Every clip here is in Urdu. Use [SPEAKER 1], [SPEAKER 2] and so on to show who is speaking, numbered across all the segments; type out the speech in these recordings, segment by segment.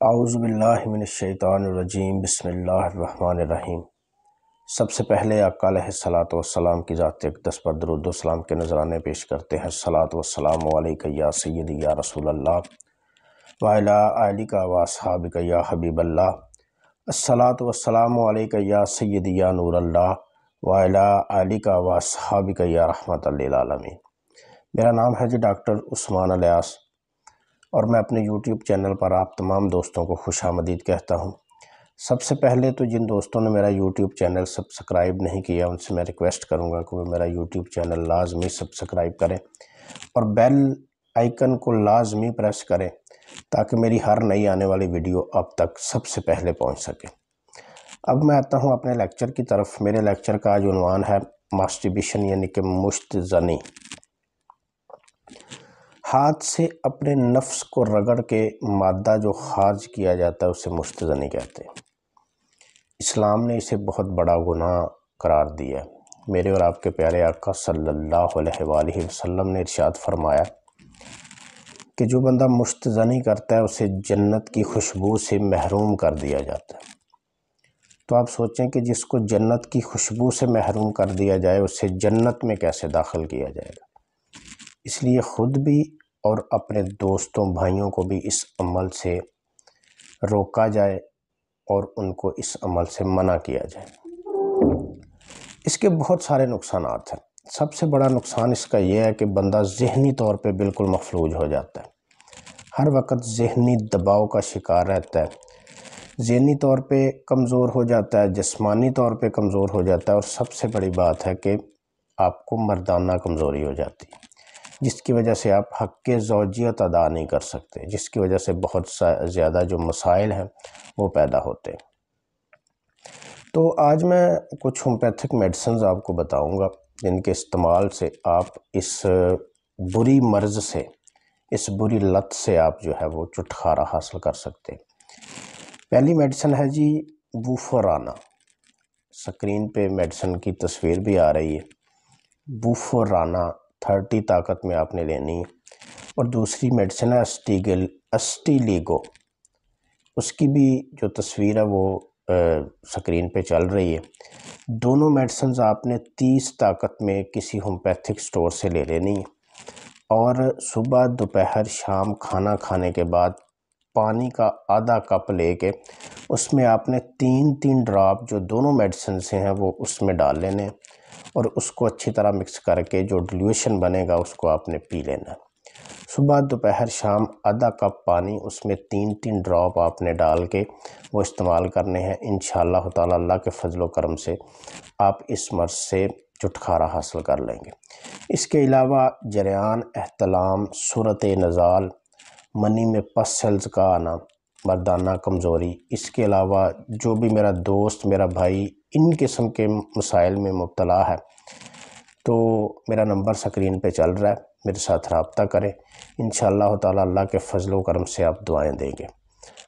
[SPEAKER 1] اعوذ باللہ من الشیطان الرجیم بسم اللہ الرحمن الرحیم۔ سب سے پہلے آقا علیہ الصلوۃ والسلام کی ذات اقدس پر درود و سلام کے نذرانے پیش کرتے ہیں۔ الصلوۃ والسلام علیک یا سیدی یا رسول اللہ وعلی آلک و اصحابک یا حبیب اللہ۔ الصلوۃ والسلام علیک یا سیدی یا نور اللہ وعلی آلک و اصحابک یا رحمت للعالمین۔ میرا نام ہے ڈاکٹر عثمان الیاس اور میں اپنے یوٹیوب چینل پر آپ تمام دوستوں کو خوش آمدید کہتا ہوں۔ سب سے پہلے تو جن دوستوں نے میرا یوٹیوب چینل سبسکرائب نہیں کیا ان سے میں ریکویسٹ کروں گا کہ وہ میرا یوٹیوب چینل لازمی سبسکرائب کریں اور بیل آئیکن کو لازمی پریس کریں تاکہ میری ہر نئی آنے والی ویڈیو آپ تک سب سے پہلے پہنچ سکے۔ اب میں آتا ہوں اپنے لیکچر کی طرف۔ میرے لیکچر کا آج عنوان ہے ماسٹربیشن یعنی کہ مشت زنی۔ ہاتھ سے اپنے نفس کو رگڑ کے مادہ جو خارج کیا جاتا ہے اسے مشت زنی کہتے ہیں۔ اسلام نے اسے بہت بڑا گناہ قرار دیا ہے۔ میرے اور آپ کے پیارے آقا صلی اللہ علیہ وآلہ وسلم نے ارشاد فرمایا کہ جو بندہ مشت زنی کرتا ہے اسے جنت کی خوشبو سے محروم کر دیا جاتا ہے۔ تو آپ سوچیں کہ جس کو جنت کی خوشبو سے محروم کر دیا جائے اسے جنت میں کیسے داخل کیا جائے گا۔ اس لیے خود بھی اور اپنے دوستوں بھائیوں کو بھی اس عمل سے روکا جائے اور ان کو اس عمل سے منع کیا جائے۔ اس کے بہت سارے نقصانات ہیں۔ سب سے بڑا نقصان اس کا یہ ہے کہ بندہ ذہنی طور پہ بالکل مفلوج ہو جاتا ہے، ہر وقت ذہنی دباؤ کا شکار رہتا ہے، ذہنی طور پہ کمزور ہو جاتا ہے، جسمانی طور پہ کمزور ہو جاتا ہے اور سب سے بڑی بات ہے کہ آپ کو مردانہ کمزوری ہو جاتی ہے جس کی وجہ سے آپ حق زوجیت ادا نہیں کر سکتے، جس کی وجہ سے بہت زیادہ جو مسائل ہیں وہ پیدا ہوتے ہیں۔ تو آج میں کچھ ہومیوپیتھک میڈیسنز آپ کو بتاؤں گا جن کے استعمال سے آپ اس بری مرض سے، اس بری لت سے آپ جو ہے وہ چھٹکارا حاصل کر سکتے ہیں۔ پہلی میڈیسن ہے جی بوفورانا۔ سکرین پہ میڈیسن کی تصویر بھی آ رہی ہے۔ بوفورانا 30 طاقت میں آپ نے لینی ہے۔ اور دوسری میڈیسن ہے اسٹیلیگو، اس کی بھی جو تصویر ہے وہ سکرین پہ چل رہی ہے۔ دونوں میڈیسنز آپ نے 30 طاقت میں کسی ہومیوپیتھک سٹور سے لے لینی ہے اور صبح دوپہر شام کھانا کھانے کے بعد پانی کا آدھا کپ لے کے اس میں آپ نے 3 ڈراپ جو دونوں میڈیسن سے ہیں وہ اس میں ڈال لینے اور اس کو اچھی طرح مکس کر کے جو ڈیلیوشن بنے گا اس کو آپ نے پی لینا ہے۔ صبح دوپہر شام آدھا کپ پانی اس میں 3 ڈراپ آپ نے ڈال کے وہ استعمال کرنے ہیں۔ انشاءاللہ تعالی اللہ کے فضل و کرم سے آپ اس مرض سے چھٹکارا حاصل کر لیں گے۔ اس کے علاوہ جریان، احتلام، صورت نزال، منی میں پس سیلز کا آنا، مردانہ کمزوری، اس کے علاوہ جو بھی میرا دوست میرا بھائی ان قسم کے مسائل میں مبتلا ہے تو میرا نمبر سکرین پہ چل رہا ہے، میرے ساتھ رابطہ کریں۔ انشاءاللہ تعالی اللہ کے فضل و کرم سے آپ دعائیں دیں گے۔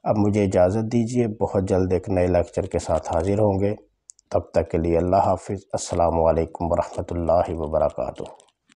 [SPEAKER 1] اب مجھے اجازت دیجیے، بہت جلد ایک نئے لیکچر کے ساتھ حاضر ہوں گے۔ تب تک کے لیے اللہ حافظ۔ السلام علیکم ورحمۃ اللہ وبرکاتہ۔